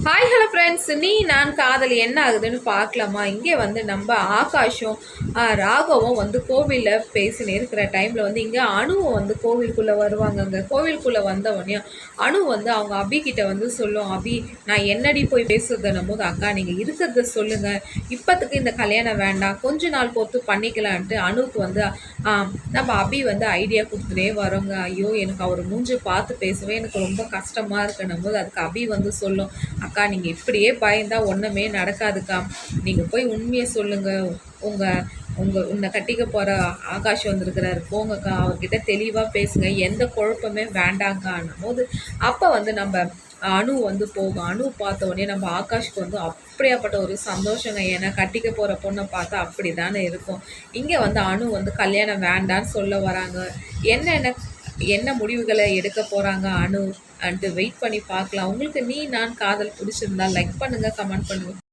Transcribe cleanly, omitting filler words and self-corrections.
Hi hello friends, நீ நான் காதல் என்ன ஆகுதுன்னு பார்க்கலாமா? இங்கே வந்து நம்ம ஆகாஷும் ராகவும் வந்து கோவிலில் பேசினே இருக்கிற டைமில் வந்து இங்கே அணுவும் வந்து கோவிலுக்குள்ளே வருவாங்கங்க. கோவிலுக்குள்ளே வந்தவொடனே அணு வந்து அவங்க அபிகிட்ட வந்து சொல்லும், அபி நான் என்னடி போய் பேசுறதுன்னும் போது, அக்கா நீங்கள் இருக்கிறத சொல்லுங்கள், இப்போத்துக்கு இந்த கல்யாணம் வேண்டாம், கொஞ்ச நாள் பொறுத்து பண்ணிக்கலான்ட்டு அணுவுக்கு வந்து நம்ம அபி வந்து ஐடியா கொடுத்துட்டே வரோங்க. ஐயோ எனக்கு அவர் மூஞ்சி பார்த்து பேசவே எனக்கு ரொம்ப கஷ்டமாக இருக்குன்னும் போது அதுக்கு அபி வந்து சொல்லும், அக்கா நீங்கள் இப்படியே பயந்தா ஒன்றுமே நடக்காதுக்கா, நீங்கள் போய் உண்மையை சொல்லுங்கள், உன்னை கட்டிக்க போகிற ஆகாஷ் வந்திருக்கிறாரு, போங்கக்கா அவர்கிட்ட தெளிவாக பேசுங்க, எந்த குழப்பமே வேண்டாங்கான்னும் போது அப்போ வந்து நம்ம அணு வந்து போகும். அணு பார்த்த உடனே நம்ம ஆகாஷ்க்கு வந்து அப்படியாப்பட்ட ஒரு சந்தோஷங்க. ஏன்னா கட்டிக்க போகிற பொண்ணை பார்த்தா அப்படி தானே இருக்கும். இங்கே வந்து அணு வந்து கல்யாணம் வேண்டான்னு சொல்ல வராங்க. என்ன முடிவுகளை எடுக்க போகிறாங்க அணு அண்டு வெயிட் பண்ணி பார்க்கலாம். உங்களுக்கு நீ நான் காதல் பிடிச்சிருந்தா லைக் பண்ணுங்கள், கமெண்ட் பண்ணுங்கள்.